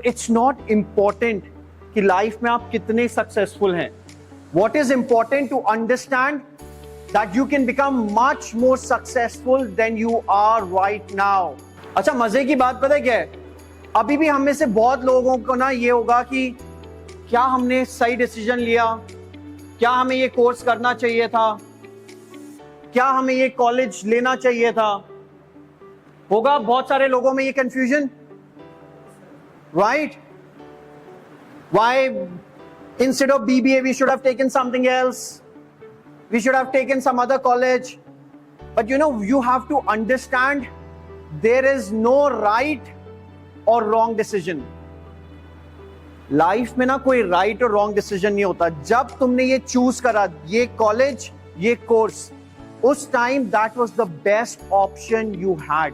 It's not important कि life में आप कितने सक्सेसफुल हैं. What is important to understand that you can become much more successful than you are right now. अच्छा, मजे की बात पता है क्या है? अभी भी हम में से बहुत लोगों को ना ये होगा कि क्या हमने सही डिसीजन लिया, क्या हमें ये कोर्स करना चाहिए था, क्या हमें ये कॉलेज लेना चाहिए था. होगा बहुत सारे लोगों में ये confusion, right? Why instead of BBA we should have taken something else, we should have taken some other college. But you know, you have to understand there is no right or wrong decision. Life में ना कोई right और wrong decision नहीं होता. जब तुमने ये choose करा, ये कॉलेज, ये कोर्स, उस time that was the best option you had.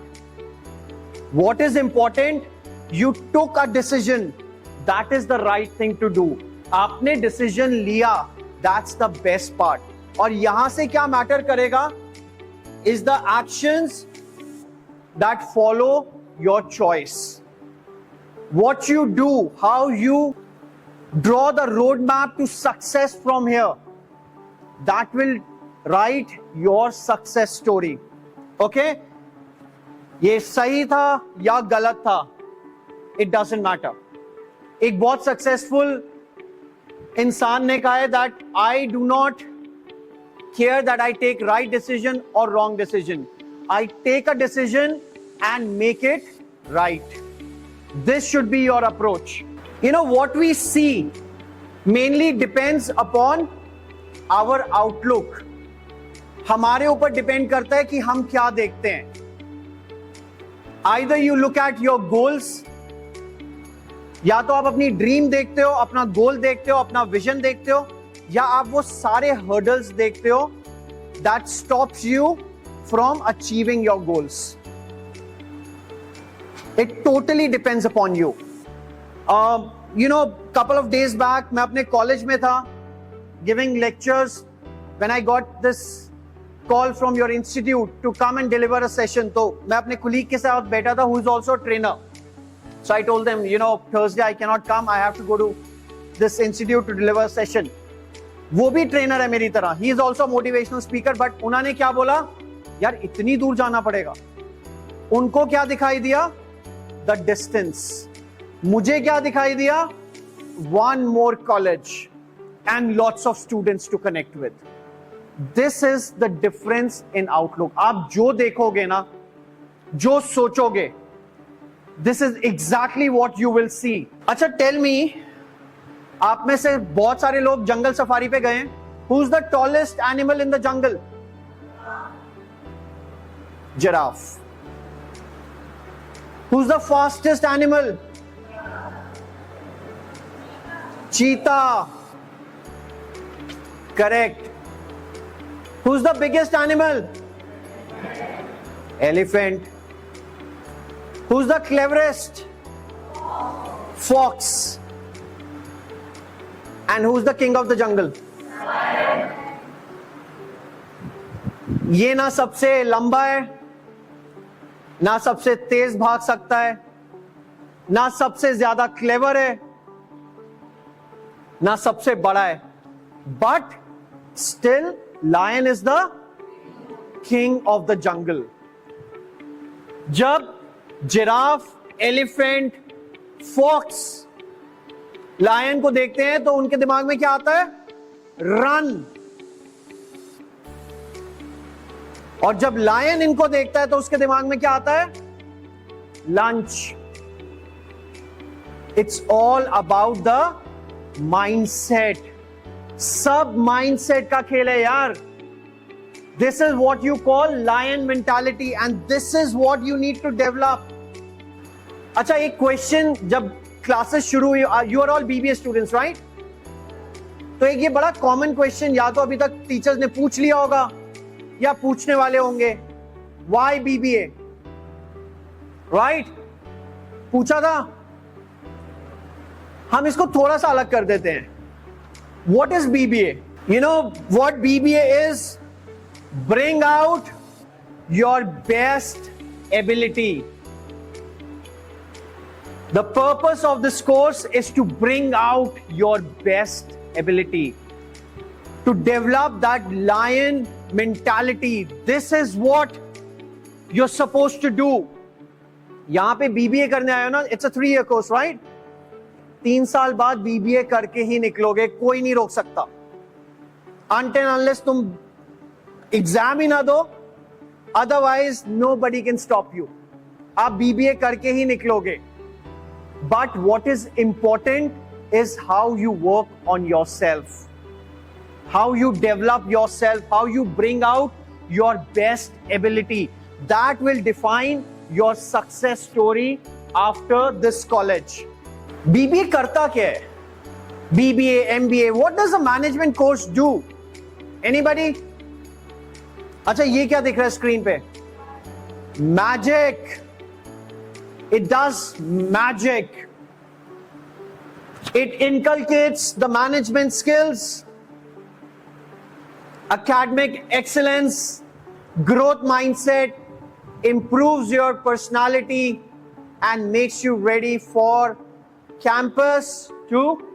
What is important, you took a decision, that is the right thing to do. आपने डिसीजन लिया, दैट्स द बेस्ट पार्ट. और यहां से क्या मैटर करेगा is the actions that follow your choice. What you do, how you draw the roadmap to success from here, that will write your success story. Okay? ये सही था या गलत था, it doesn't matter. एक बहुत सक्सेसफुल इंसान ने कहा है that I do not care that I take right decision or wrong decision. I take a decision and make it right. This should be your approach. You know, what we see mainly depends upon our outlook. हमारे ऊपर depend करता है कि हम क्या देखते हैं. Either you look at your goals, या तो आप अपनी ड्रीम देखते हो, अपना गोल देखते हो, अपना विजन देखते हो, या आप वो सारे हर्डल्स देखते हो that stops you from achieving your goals. It totally depends upon you. You know, couple of days back, मैं अपने कॉलेज में था, giving lectures, when I got this call from your institute to come and deliver a session. तो मैं अपने colleague के साथ बैठा था, who is also a trainer. So I told them, you know, Thursday I cannot come. I have to go to this institute to deliver a session. वो भी trainer है मेरी तरह. He is also a motivational speaker. But उन्होंने क्या बोला, यार इतनी दूर जाना पड़ेगा. उनको क्या दिखाई दिया? The distance. मुझे क्या दिखाई दिया? One more college and lots of students to connect with. This is the difference in outlook. आप जो देखोगे ना, जो सोचोगे, this is exactly what you will see. अच्छा, tell me, आप में से बहुत सारे लोग जंगल सफारी पे गए हैं. Who's the tallest animal in the jungle? Giraffe. Who's the fastest animal? Cheetah. Correct. Who's the biggest animal? Elephant. Who's the cleverest? Fox. And who's the king of the jungle? ये ना सबसे लंबा है, ना सबसे तेज भाग सकता है, ना सबसे ज्यादा क्लेवर है, ना सबसे बड़ा है, but still lion is the king of the jungle. जब जिराफ, एलिफेंट, फॉक्स लायन को देखते हैं तो उनके दिमाग में क्या आता है? रन. और जब लायन इनको देखता है तो उसके दिमाग में क्या आता है? Lunch. It's all about the mindset. सब माइंडसेट का खेल है यार. This is what you call lion mentality and this is what you need to develop. अच्छा, एक क्वेश्चन, जब क्लासेस शुरू हुई, you are all BBA students right? तो एक ये बड़ा कॉमन क्वेश्चन या तो अभी तक टीचर्स ने पूछ लिया होगा या पूछने वाले होंगे. Why BBA? राइट? पूछा था. हम इसको थोड़ा सा अलग कर देते हैं. What is BBA? You know what BBA is? Bring out your best ability. The purpose of this course is to bring out your best ability, to develop that lion mentality. This is what you're supposed to do. यहाँ पे BBA करने आए हो ना, it's a 3-year course, right? 3 साल बाद BBA करके ही निकलोगे, कोई नहीं रोक सकता. Until unless तुम एग्जाम ही ना दो, otherwise nobody can stop you. आप BBA करके ही निकलोगे. But what is important is how you work on yourself, how you develop yourself, how you bring out your best ability. That will define your success story after this college. BBA करता क्या है? BBA, MBA, what does a management course do? Anybody? अच्छा, ये क्या दिख रहा है screen पे? Magic. It does magic. It inculcates the management skills, academic excellence, growth mindset, improves your personality, and makes you ready for campus to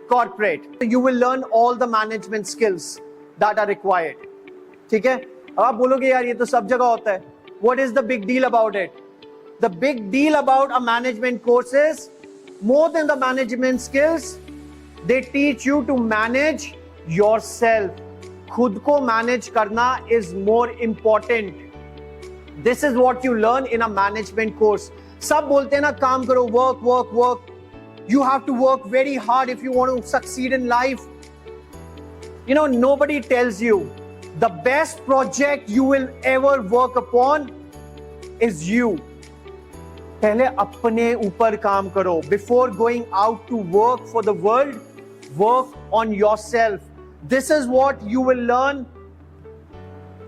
corporate. You will learn all the management skills that are required. ठीक है? अब आप बोलोगे यार ये तो सब जगह होता है. What is the big deal about it? The big deal about a management course is more than the management skills, they teach you to manage yourself. खुद को manage करना is more important. This is what you learn in a management course. सब बोलते हैं ना काम करो, work, work, work. You have to work very hard if you want to succeed in life. You know, nobody tells you the best project you will ever work upon is you. पहले अपने ऊपर काम करो. Before going out to work for the world, work on yourself. This is what you will learn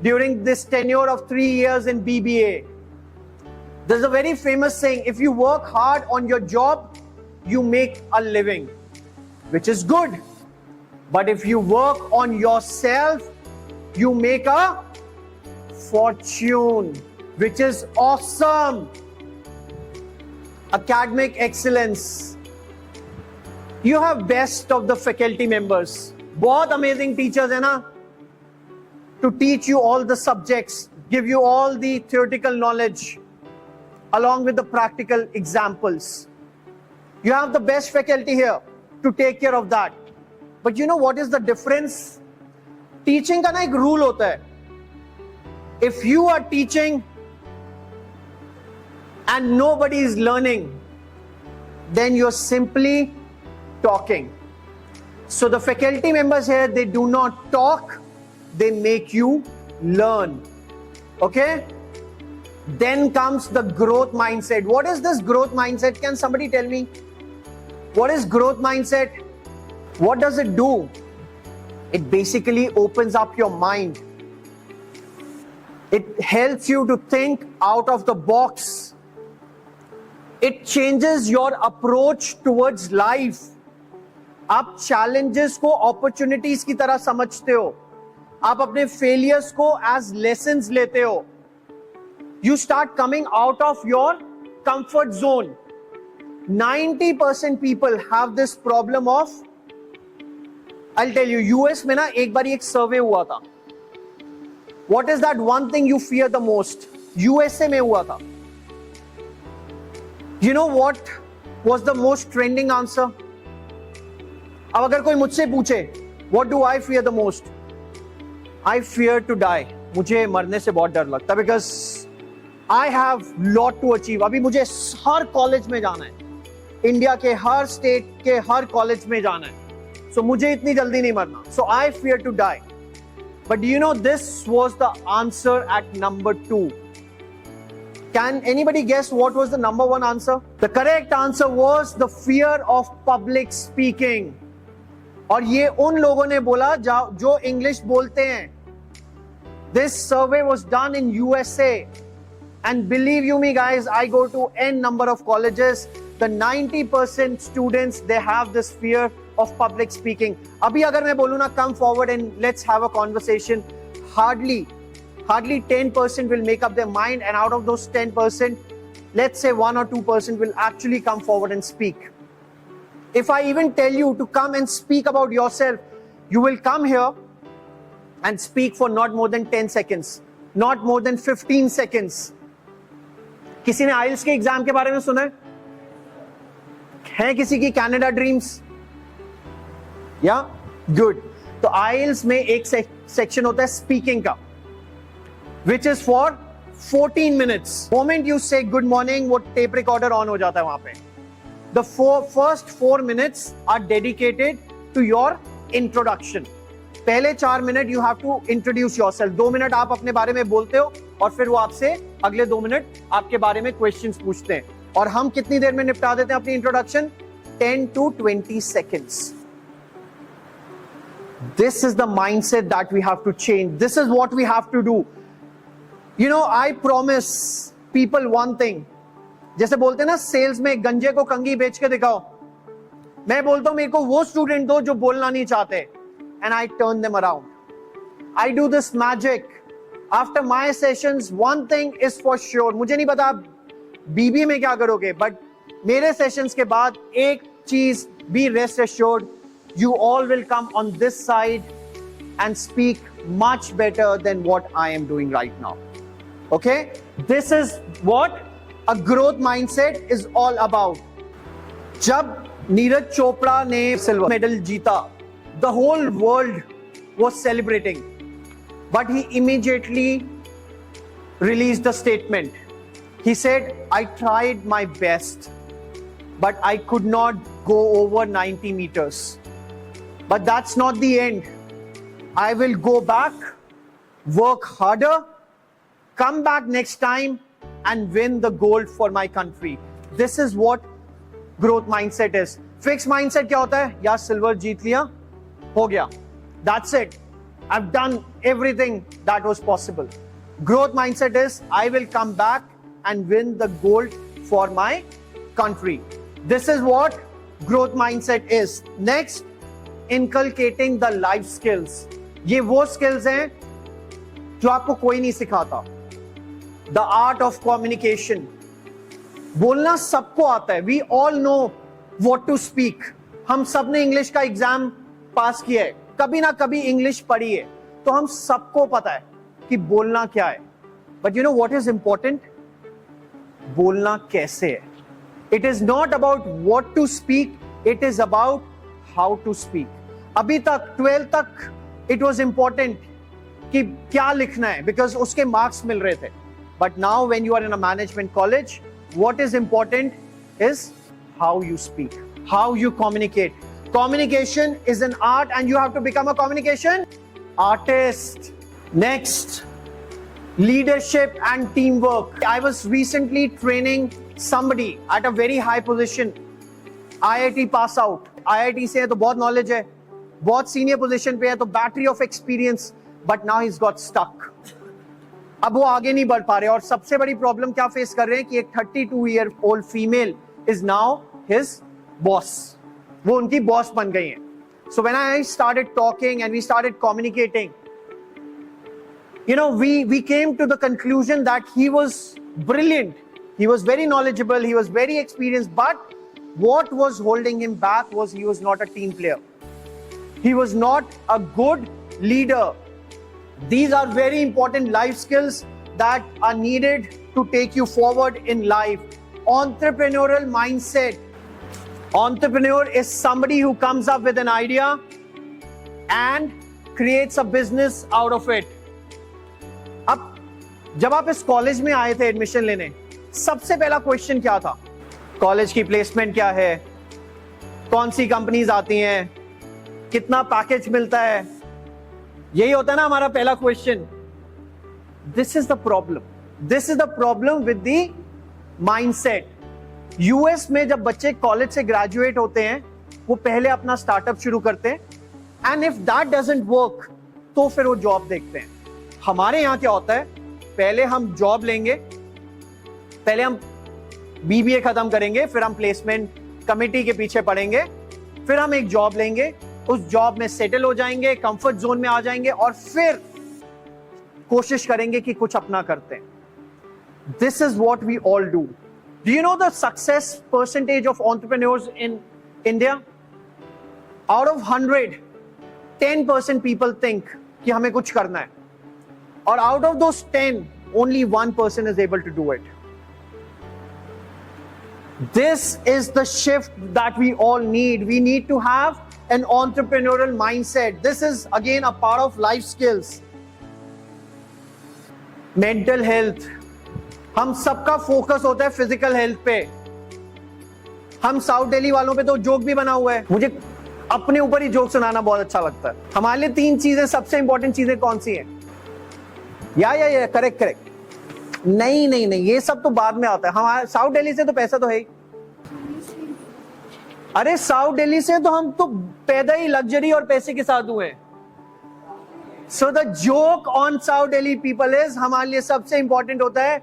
during this tenure of 3 years in BBA. There's a very famous saying, if you work hard on your job, you make a living, which is good. But if you work on yourself, you make a fortune, which is awesome. Academic excellence. You have best of the faculty members. बहुत amazing teachers है ना, to teach you all the subjects, give you all the theoretical knowledge along with the practical examples. You have the best faculty here to take care of that. But you know what is the difference? Teaching का ना एक rule होता है. If you are teaching and nobody is learning, then you're simply talking. So the faculty members here, they do not talk, they make you learn. Okay? Then comes the growth mindset. What is this growth mindset? Can somebody tell me? What is growth mindset? What does it do? It basically opens up your mind. It helps you to think out of the box. It changes your approach towards life. आप challenges को opportunities की तरह समझते हो. आप अपने failures को as lessons लेते हो. You start coming out of your comfort zone. 90% people have this problem of, I'll tell you, US में ना एक बारी एक survey हुआ था. What is that one thing you fear the most? USA में हुआ था. You know what was the most trending answer? अब अगर कोई मुझसे पूछे, what do I fear the most? I fear to die. मुझे मरने से बहुत डर लगता है because I have lot to achieve. अभी मुझे हर कॉलेज में जाना है, इंडिया के हर स्टेट के हर कॉलेज में जाना है. So मुझे इतनी जल्दी नहीं मरना. So I fear to die. But do you know this was the answer at number 2? Can anybody guess what was the number 1 answer? The correct answer was the fear of public speaking. और ये उन लोगों ने बोला जो English बोलते हैं. This survey was done in USA. And believe you me guys, I go to n number of colleges. The 90% students, they have this fear of public speaking. Abhi agar main bolu na, come forward and let's have a conversation. Hardly 10% will make up their mind, and out of those 10%, let's say 1 or 2% will actually come forward and speak. If I even tell you to come and speak about yourself, you will come here and speak for not more than 10 seconds, not more than 15 seconds. किसी ने आइल्स के exam के बारे में सुना है किसी की कनाडा ड्रीम्स? या गुड. तो आइल्स में एक सेक्शन होता है स्पीकिंग का, which is for 14 minutes. Moment you say good morning, वो टेप रिकॉर्डर ऑन हो जाता है वहां पे. The first 4 minutes are dedicated to your introduction. पहले 4 minute you have to introduce yourself. 2 minute आप अपने बारे में बोलते हो और फिर वो आपसे अगले 2 मिनट आपके बारे में क्वेश्चंस पूछते हैं. और हम कितनी देर में निपटा देते हैं अपनी introduction? 10 to 20 seconds. This is the mindset that we have to change. This is what we have to do. You know, I promise people one thing. जैसे बोलते हैं ना सेल्स में गंजे को कंगी बेच के दिखाओ, मैं बोलता हूं मेरे को वो स्टूडेंट दो जो बोलना नहीं चाहते, and I turn them around. I do this magic. After my sessions, one thing is for sure. मुझे नहीं पता आप बीबी में क्या करोगे, but मेरे सेशंस के बाद एक चीज, be rest assured, you all will come on this side and speak much better than what I am doing right now. Okay? This is what a growth mindset is all about. जब नीरज चोपड़ा ने silver medal जीता, the whole world was celebrating, but he immediately released a statement. He said, I tried my best, but I could not go over 90 meters. But that's not the end. I will go back, work harder, come back next time and win the gold for my country. This is what growth mindset is. Fixed mindset क्या होता है? यार silver जीत लिया, हो गया. That's it. I've done everything that was possible. Growth mindset is I will come back and win the gold for my country. This is what growth mindset is. Next, inculcating the life skills. ये वो skills हैं जो आपको कोई नहीं सिखाता. The art of communication. बोलना सबको आता है. We all know what to speak. हम सब ने इंग्लिश का एग्जाम पास किया है, कभी ना कभी इंग्लिश पढ़ी है, तो हम सबको पता है कि बोलना क्या है. But you know what is important? बोलना कैसे है. It is not about what to speak, it is about how to speak. अभी तक 12th तक it was important कि क्या लिखना है, because उसके मार्क्स मिल रहे थे. But now when you are in a management college, what is important is how you speak, how you communicate. Communication is an art and you have to become a communication artist. Next, leadership and teamwork. I was recently training somebody at a very high position, IIT pass out. IIT से है तो बहुत knowledge है, बहुत senior position पे है, तो battery of experience, but now he's got stuck. अब वो आगे नहीं बढ़ पा रहे, और सबसे बड़ी प्रॉब्लम क्या फेस कर रहे हैं कि एक 32-year-old female is now his boss. वो उनकी बॉस बन गई हैं. So when I started talking and we started communicating, you know, we came to the conclusion that he was brilliant, he was very knowledgeable, he was very experienced, but what was holding him back was he was not a team player. He was not a good leader. These are very important life skills that are needed to take you forward in life. Entrepreneurial mindset. Entrepreneur is somebody who comes up with an idea and creates a business out of it. अब जब आप इस college में आए थे admission लेने, सबसे पहला क्वेश्चन क्या था? कॉलेज की प्लेसमेंट क्या है, कौन सी कंपनीज आती हैं, कितना पैकेज मिलता है, यही होता है ना हमारा पहला question. This is the problem. This is the problem with the mindset. US में जब बच्चे कॉलेज से ग्रेजुएट होते हैं, वो पहले अपना स्टार्टअप शुरू करते हैं, and if that doesn't work तो फिर वो जॉब देखते हैं. हमारे यहां क्या होता है, पहले हम जॉब लेंगे, पहले हम बीबीए खत्म करेंगे, फिर हम प्लेसमेंट कमिटी के पीछे पड़ेंगे, फिर हम एक जॉब लेंगे, उस जॉब में सेटल हो जाएंगे, कंफर्ट जोन में आ जाएंगे, और फिर कोशिश करेंगे कि कुछ अपना करते हैं. This is what we all do. Do you know the success percentage of entrepreneurs in India? Out of 100, 10% people think कि हमें कुछ करना है. Or out of those 10, only 1% is able to do it. This is the shift that we all need. We need to have an entrepreneurial mindset. This is again a part of life skills. Mental health. हम सबका focus होता है physical health पे. हम south Delhi वालों पे तो joke भी बना हुआ है. मुझे अपने ऊपर ही जोक सुनाना बहुत अच्छा लगता है. हमारे लिए 3 चीजें सबसे इंपॉर्टेंट चीजें कौन सी हैं? या करेक्ट. नहीं, ये सब तो बाद में आता है. हमारे साउथ दिल्ली से तो पैसा तो है ही. अरे साउथ दिल्ली से तो हम तो पैदा ही लग्जरी और पैसे के साथ हुए. So the joke on South Delhi people is, हमारे लिए सबसे इंपॉर्टेंट होता है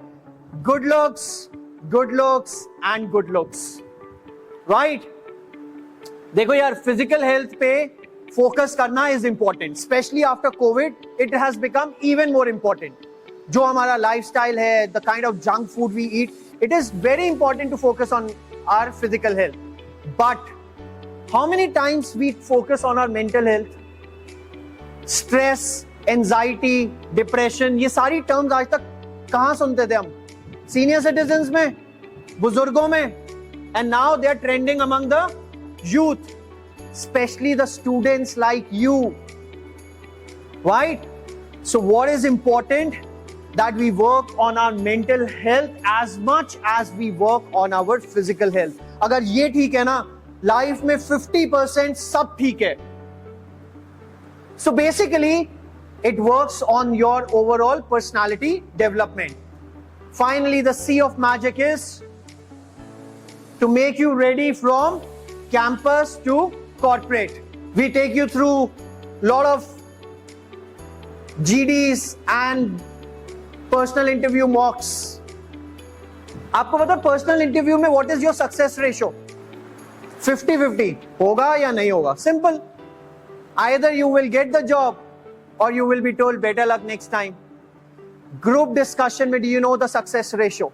good looks and good looks. Right? देखो यार, फिजिकल हेल्थ पे फोकस करना is important. Specially after Covid it has become even more important. जो हमारा लाइफस्टाइल है, the kind of junk food we eat, it is very important to focus on our physical health. But how many times we focus on our mental health? Stress, anxiety, depression, ये सारी terms आज तक कहां सुनते थे हम? Senior citizens में, बुजुर्गों में, and now they are trending among the youth, especially the students like you. Right? So what is important? That we work on our mental health as much as we work on our physical health. अगर ये ठीक है ना, life में 50% सब ठीक है. So basically it works on your overall personality development. Finally, the C of magic is to make you ready from campus to corporate. We take you through lot of GDs and personal interview mocks. आपको पता है personal interview में what is your success ratio? 50-50 होगा या नहीं होगा? Simple. Either you will get the job or you will be told better luck next time. Group discussion में do you know the success ratio?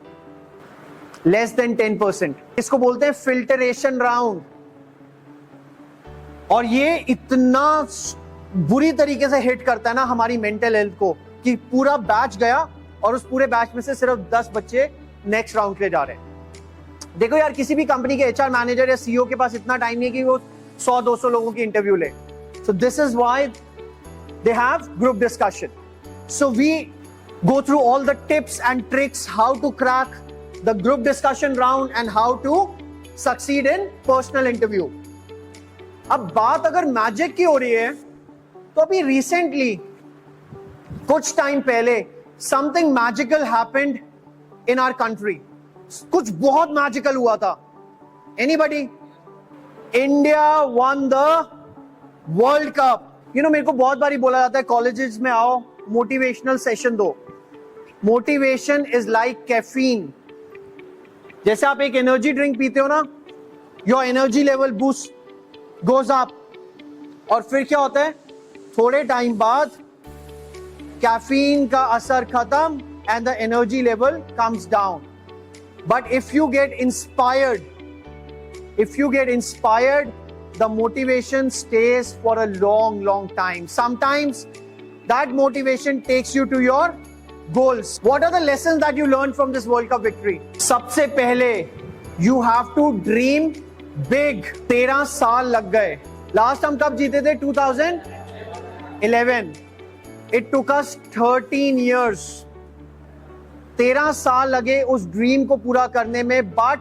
Less than 10%. इसको बोलते हैं filtration round. और ये इतना बुरी तरीके से हिट करता है ना हमारी मेंटल हेल्थ को कि पूरा बैच गया और उस पूरे बैच में से सिर्फ 10 बच्चे नेक्स्ट राउंड के लिए जा रहे हैं. देखो यार, किसी भी कंपनी के एचआर मैनेजर या सीईओ के पास इतना टाइम नहीं है कि वो 100-200 लोगों की इंटरव्यू ले. So this is why they have group discussion. So we go through all the tips and tricks how to crack the group discussion round and how to succeed in personal interview. अब बात अगर magic की हो रही है तो अभी recently कुछ टाइम पहले something magical happened in our country. कुछ बहुत मैजिकल हुआ था. Anybody? India won the world cup. You know, मेरे को बहुत बारी बोला जाता है कॉलेजेस में आओ, मोटिवेशनल सेशन दो. Motivation is like caffeine. जैसे आप एक एनर्जी ड्रिंक पीते हो ना, your energy level boost goes up. और फिर क्या होता है? थोड़े टाइम बाद कैफीन का असर खत्म and the energy level comes down. But if you get inspired, the motivation stays for a long time. Sometimes that motivation takes you to your goals. What are the lessons that you learned from this World Cup victory? सबसे पहले you have to dream big. 13 साल लग गए. Last हम कब जीते थे? 2011. It took us 13 years. 13 साल लगे उस ड्रीम को पूरा करने में, but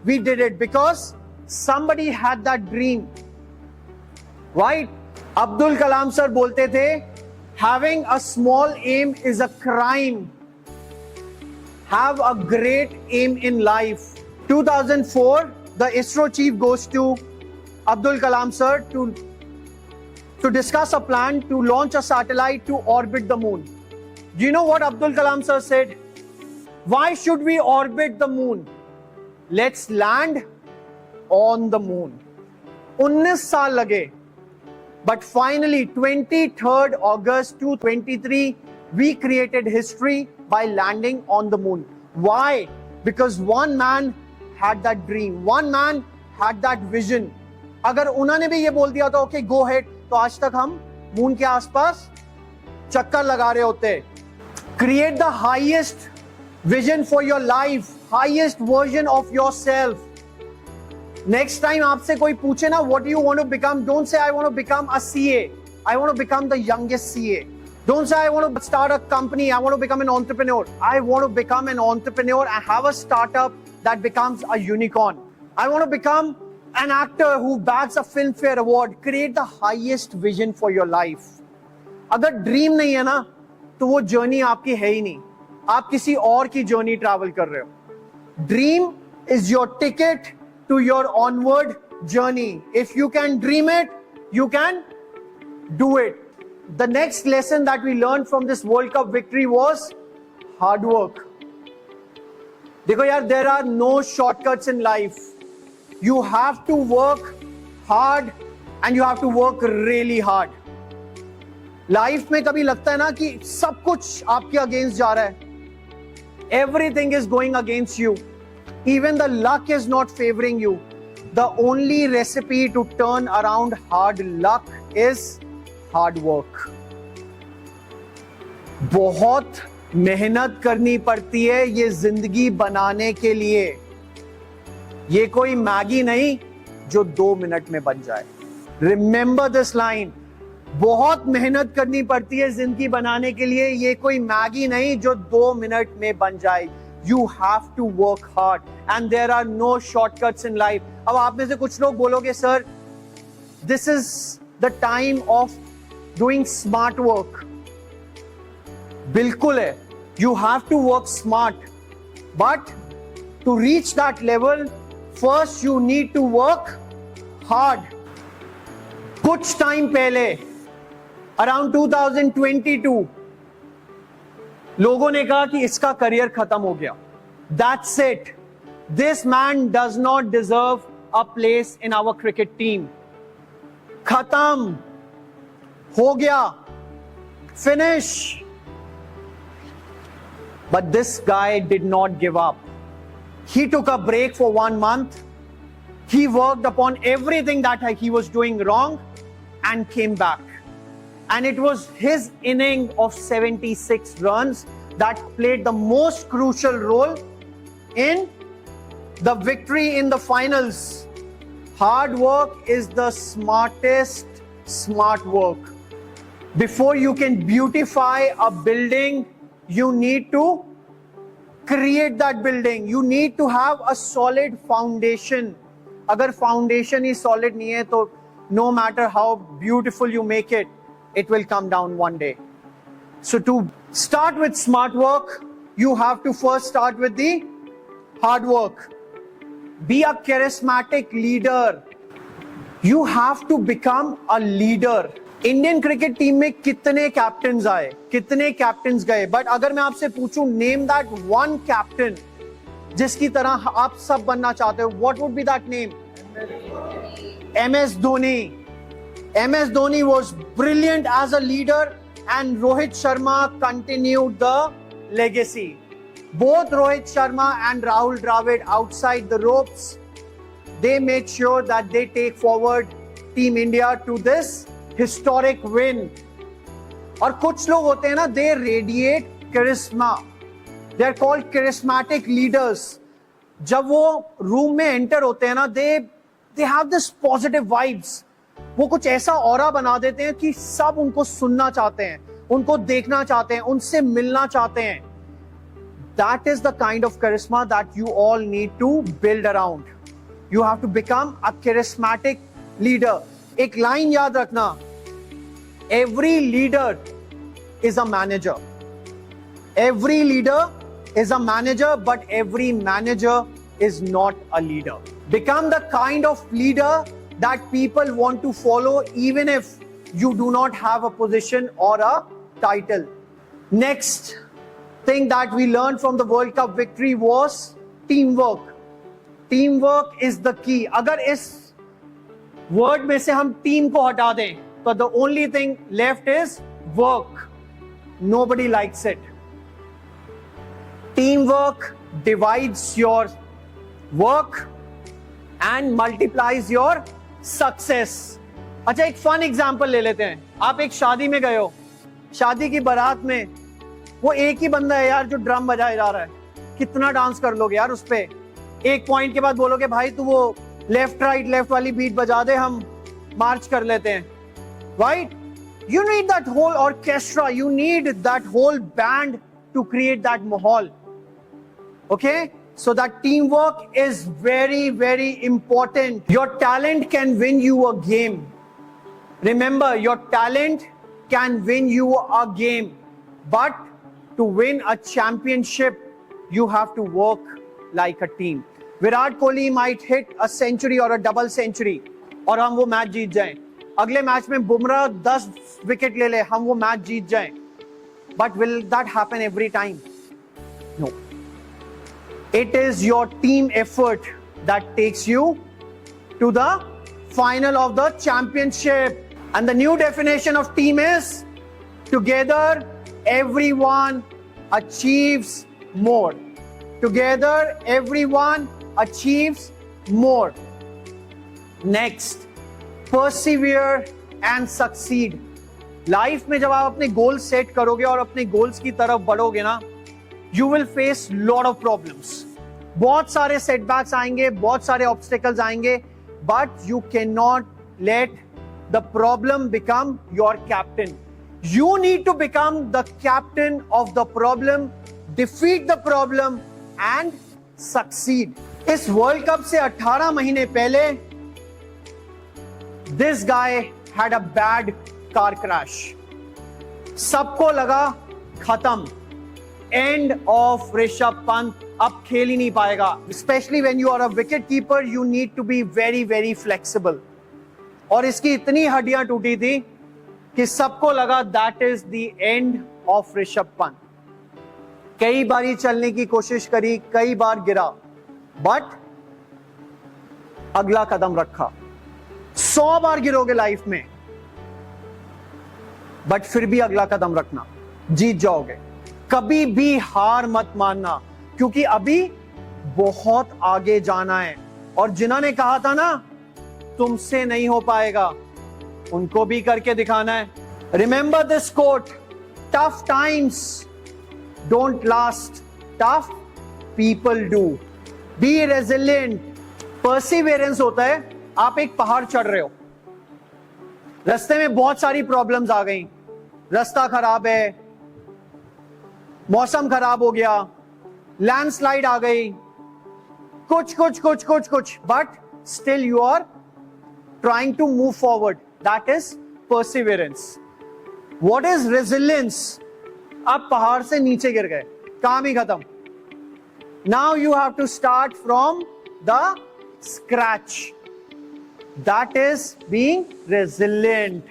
we did it because somebody had that dream. Right? Abdul Kalam sir बोलते थे, having a small aim is a crime. Have a great aim in life. 2004, the ISRO chief goes to Abdul Kalam sir to discuss a plan to launch a satellite to orbit the moon. Do you know what Abdul Kalam sir said? Why should we orbit the moon? Let's land on the moon. 19 साल लगे, but finally 23rd August 2023 we created history by landing on the moon. Why? because one man had that dream, one man had that vision. अगर उन्होंने भी ये बोल दिया था okay go ahead, तो आज तक हम मून के आसपास चक्कर लगा रहे होते. Create the highest vision for your life, highest version of yourself. Next time आपसे कोई पूछे ना what do you want to become, don't say I want to become a CA. I want to become the youngest CA. Don't say I want to start a company, I want to become an entrepreneur. I want to become an entrepreneur and have a startup that becomes a unicorn. I want to become an actor who bags a Filmfare award. Create the highest vision for your life. अगर dream नहीं है ना तो वो journey आपकी है ही नहीं, आप किसी और की जर्नी ट्रैवल कर रहे हो. Dream is your ticket to your onward journey. If you can dream it, you can do it. The next lesson that we learned from this World Cup victory was hard work. देखो यार, there are no shortcuts in life. You have to work hard and you have to work really hard. Life में कभी लगता है ना कि सब कुछ आपके अगेंस्ट जा रहा है. Everything is going against you. Even the luck is not favoring you. The only recipe to turn around hard luck is hard work. बहुत मेहनत करनी पड़ती है ये जिंदगी बनाने के लिए. ये कोई मैगी नहीं जो 2 मिनट में बन जाए. Remember this line. बहुत मेहनत करनी पड़ती है जिंदगी बनाने के लिए, ये कोई मैगी नहीं जो 2 मिनट में बन जाए. You have to work hard and there are no shortcuts in life. अब आप में से कुछ लोग बोलोगे sir, this is the time of doing smart work. बिल्कुल है, you have to work smart, but to reach that level first you need to work hard. कुछ टाइम पहले अराउंड 2022 लोगों ने कहा कि इसका करियर खत्म हो गया. That's it. This man does not deserve a place in our cricket team. खत्म हो गया, finish. But this guy did not give up. He took a break for 1 month. He worked upon everything that he was doing wrong and came back. And it was his inning of 76 runs that played the most crucial role in the victory in the finals. Hard work is the smartest smart work. Before you can beautify a building, you need to create that building. You need to have a solid foundation. अगर foundation ही solid नहीं है तो no matter how beautiful you make it, it will come down one day. So to start with smart work, you have to first start with the hard work. Be a charismatic leader. You have to become a leader. Indian cricket team में कितने captains आए, कितने captains गए, but अगर मैं आपसे पूछूं name that one captain जिसकी तरह आप सब बनना चाहते हो, what would be that name? MS Dhoni. MS Dhoni was brilliant as a leader and Rohit Sharma continued the legacy. Both Rohit Sharma and Rahul Dravid outside the ropes, they made sure that they take forward Team India to this historic win. और कुछ लोग होते हैं ना, they radiate charisma. They are called charismatic leaders. जब वो room में enter होते हैं ना, they have this positive vibes. वो कुछ ऐसा ऑरा बना देते हैं कि सब उनको सुनना चाहते हैं, उनको देखना चाहते हैं, उनसे मिलना चाहते हैं. That is the kind of charisma that you all need to build around. You have to become a charismatic leader. एक लाइन याद रखना, every leader is a manager. Every leader is a manager, but every manager is not a leader. Become the kind of leader that people want to follow even if you do not have a position or a title. Next thing that we learned from the World Cup victory was teamwork. Teamwork is the key. अगर इस word में से हम team को हटा दें तो the only thing left is work. Nobody likes it. Teamwork divides your work and multiplies your success. अच्छा, एक फन एग्जांपल ले लेते हैं. आप एक शादी में गए हो, शादी की बारात में वो एक ही बंदा है यार जो ड्रम बजाए जा रहा है. कितना डांस कर लोगे यार उस पे. एक पॉइंट के बाद बोलोगे भाई तू वो लेफ्ट राइट लेफ्ट वाली बीट बजा दे, हम मार्च कर लेते हैं. Right? You need that whole orchestra, you need that whole band to create that mahal. Okay? So that teamwork is very, very important. Your talent can win you a game. Remember, your talent can win you a game. But to win a championship, you have to work like a team. Virat Kohli might hit a century or a double century और हम वो match जीत जाएं. अगले match में Bumrah 10 wicket ले ले, हम वो मैच जीत जाएं. But will that happen every time? No. It is your team effort that takes you to the final of the championship. And the new definition of team is together everyone achieves more. Together everyone achieves more. Next, persevere and succeed. Life में जब आप अपने goal set करोगे और अपने goals की तरफ बढ़ोगे ना, you will face lot of problems. बहुत सारे सेटबैक्स आएंगे, बहुत सारे ऑब्स्टेकल्स आएंगे, but you cannot let the problem become your captain. You need to become the captain of the problem, defeat the problem and succeed. इस world cup से 18 महीने पहले this guy had a bad car crash. सबको लगा खत्म, end of Rishabh Pant, अब खेल ही नहीं पाएगा. Especially when you are a wicket keeper, you need to be very, very flexible. और इसकी इतनी हड्डियां टूटी थी कि सबको लगा that is the end of Rishabh Pant. कई बारी चलने की कोशिश करी, कई बार गिरा, बट अगला कदम रखा. 100 बार गिरोगे लाइफ में, बट फिर भी अगला कदम रखना, जीत जाओगे. कभी भी हार मत मानना, क्योंकि अभी बहुत आगे जाना है. और जिन्होंने कहा था ना तुमसे नहीं हो पाएगा, उनको भी करके दिखाना है. Remember this quote, tough times don't last, tough people do. Be resilient. Perseverance होता है, आप एक पहाड़ चढ़ रहे हो, रास्ते में बहुत सारी प्रॉब्लम्स आ गई, रास्ता खराब है, मौसम खराब हो गया, लैंडस्लाइड आ गई, कुछ, but still you are trying to move forward. That is perseverance. What is resilience? आप पहाड़ से नीचे गिर गए, काम ही खत्म. Now you have to start from the scratch. That is being resilient.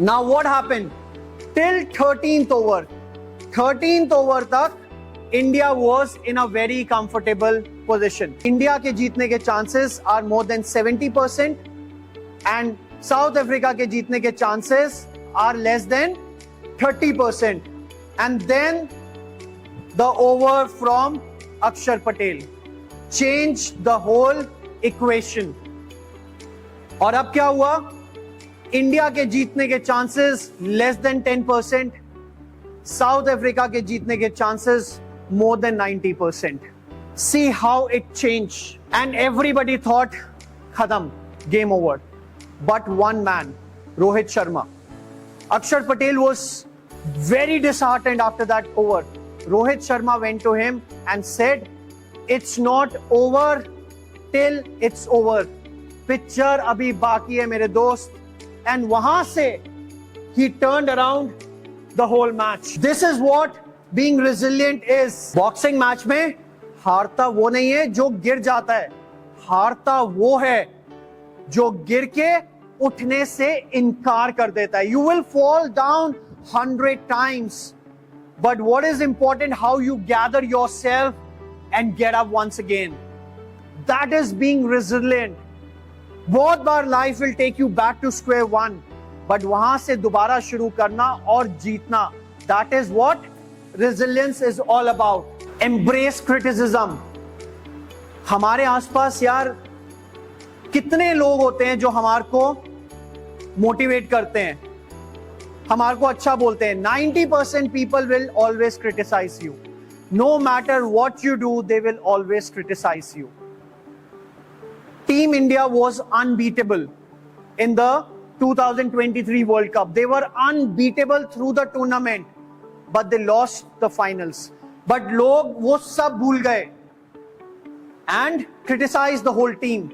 Now what happened? Till 13th over तक India was in a very comfortable position. India के जीतने के chances are more than 70% and South Africa के जीतने के chances are less than 30%. And then the over from Akshar Patel changed the whole equation. और अब क्या हुआ? इंडिया के जीतने के chances less than 10%, South Africa के जीतने के chances more than 90%. See how it change. And everybody thought खत्म, game over. But one man, Rohit Sharma. Akshar Patel was very disheartened after that over. Rohit Sharma went to him and said, "It's not over till it's over." Picture अभी बाकी है मेरे दोस्त. And वहां से he turned around the whole match. This is what being resilient is. Boxing match में हारता वो नहीं है जो गिर जाता है, हारता वो है जो गिर के उठने से इनकार कर देता है. You will fall down 100 times, but what is important, how you gather yourself and get up once again. That is being resilient. बहुत बार life will take you back to square one, but वहां से दोबारा शुरू करना और जीतना, that is what resilience is all about. Embrace criticism. हमारे आसपास यार कितने लोग होते हैं जो हमारे को मोटिवेट करते हैं, हमारे को अच्छा बोलते हैं. 90% people will always criticize you. No matter what you do, they will always criticize you. Team India was unbeatable in the 2023 World Cup. They were unbeatable through the tournament, but they lost the finals. But लोग वो सब भूल गए and criticized the whole team.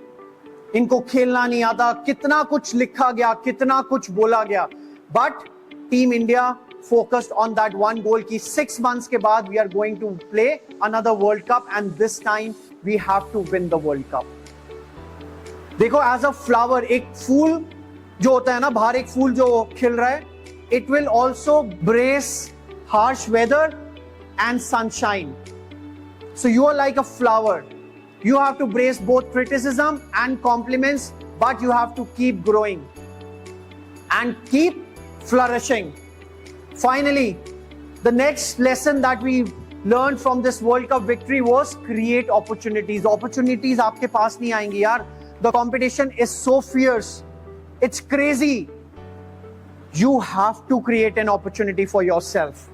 इनको खेलना नहीं आता, कितना कुछ लिखा गया, कितना कुछ बोला गया. But Team India focused on that one goal कि 6 months के बाद we are going to play another World Cup and this time we have to win the World Cup. देखो, as a flower, एक फूल जो होता है ना, बाहर एक फूल जो खिल रहा है, it will also brace harsh weather and sunshine. So you are like a flower. You have to brace both criticism and compliments, but you have to keep growing and keep flourishing. Finally, the next lesson that we learned from this World Cup victory was create opportunities. Opportunities आपके पास नहीं आएंगी यार. The competition is so fierce. It's crazy. You have to create an opportunity for yourself.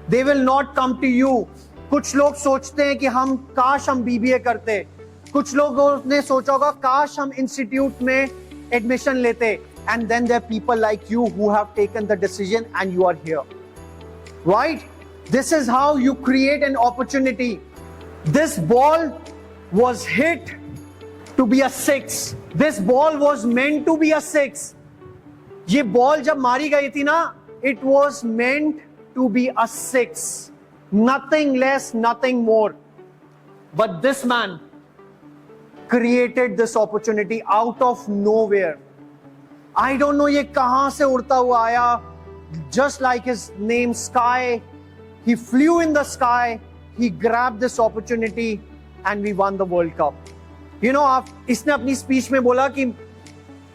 They will not come to you. कुछ लोग सोचते हैं कि काश हम BBA करते. कुछ लोगों ने सोचा होगा काश हम इंस्टीट्यूट में एडमिशन लेते. And then there are people like you who have taken the decision and you are here. Right? This is how you create an opportunity. This ball was hit to be a 6. This ball was meant to be a 6. ये ball जब मारी गई थी ना, it was meant to be a 6. Nothing less, nothing more. But this man created this opportunity out of nowhere. I don't know ये कहां से उड़ता हुआ आया. Just like his name, Sky. He flew in the sky. He grabbed this opportunity and we won the World Cup. You know, इसने अपनी speech में बोला कि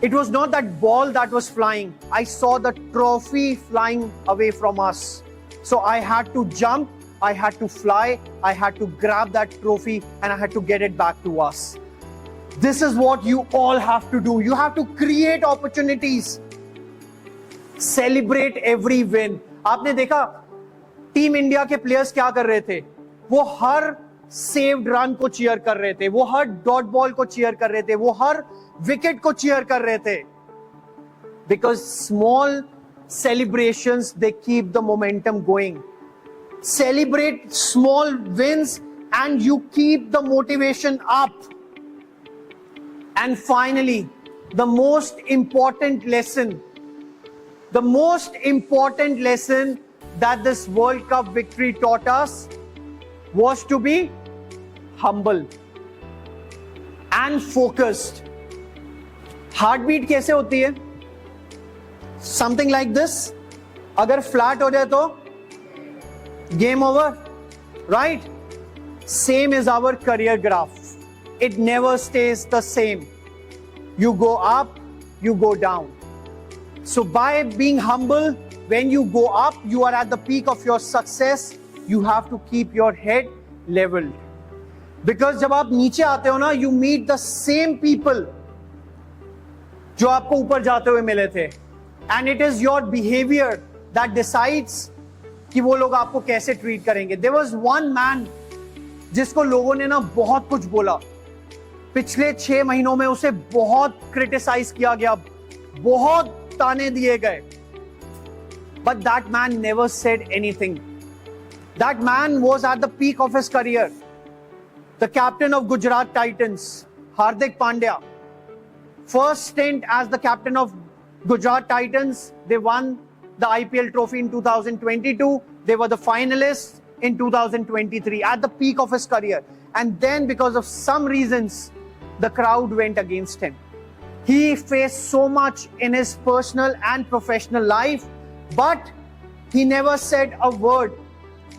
it was not that ball that was flying. I saw the trophy flying away from us. So I had to jump, I had to fly, I had to grab that trophy and I had to get it back to us. This is what you all have to do. You have to create opportunities. Celebrate every win. आपने देखा team India के players क्या कर रहे थे? वो हर saved run को cheer कर रहे थे, वो हर डॉट बॉल को चीयर कर रहे थे, वो हर विकेट को चीयर कर रहे थे. Because small celebrations, they keep the momentum going. Celebrate small wins and you keep the motivation up. And finally, the most important lesson that this World Cup victory taught us was to be humble and focused. Heartbeat कैसे होती है? Something like this. अगर flat हो जाए तो game over, right? Same is our career graph. It never stays the same. You go up, you go down. So by being humble, when you go up, you are at the peak of your success. You have to keep your head leveled. Because जब आप नीचे आते हो ना, you meet the same people जो आपको ऊपर जाते हुए मिले थे. And it is your behavior that decides कि वो लोग आपको कैसे ट्रीट करेंगे. There was one man जिसको लोगों ने ना बहुत कुछ बोला. पिछले 6 महीनों में उसे बहुत क्रिटिसाइज किया गया, बहुत ताने दिए गए. But that man never said anything. That man was at the peak of his career. The captain of Gujarat Titans, Hardik Pandya. First stint as the captain of Gujarat Titans, they won the IPL trophy in 2022. They were the finalists in 2023 at the peak of his career. And then because of some reasons, the crowd went against him. He faced so much in his personal and professional life, but he never said a word.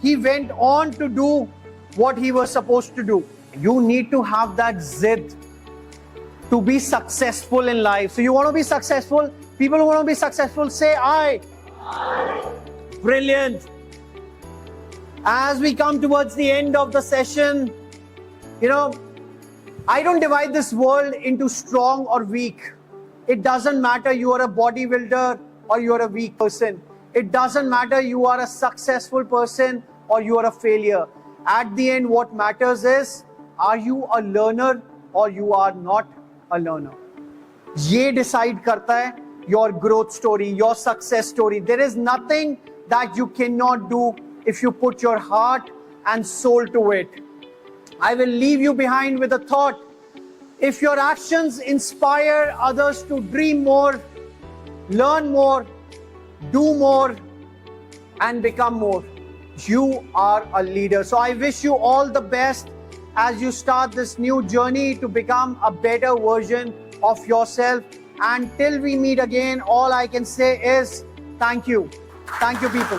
He went on to do what he was supposed to do. You need to have that zid to be successful in life. So you want to be successful? People who want to be successful, say I. Brilliant. As we come towards the end of the session, I don't divide this world into strong or weak. It doesn't matter you are a bodybuilder or you are a weak person. It doesn't matter you are a successful person or you are a failure. At the end, what matters is, are you a learner or you are not a learner? ये decide करता है your growth story, your success story. There is nothing that you cannot do if you put your heart and soul to it. I will leave you behind with a thought. If your actions inspire others to dream more, learn more, do more, and become more, you are a leader. So I wish you all the best as you start this new journey to become a better version of yourself. And till we meet again, all I can say is thank you. Thank you, people.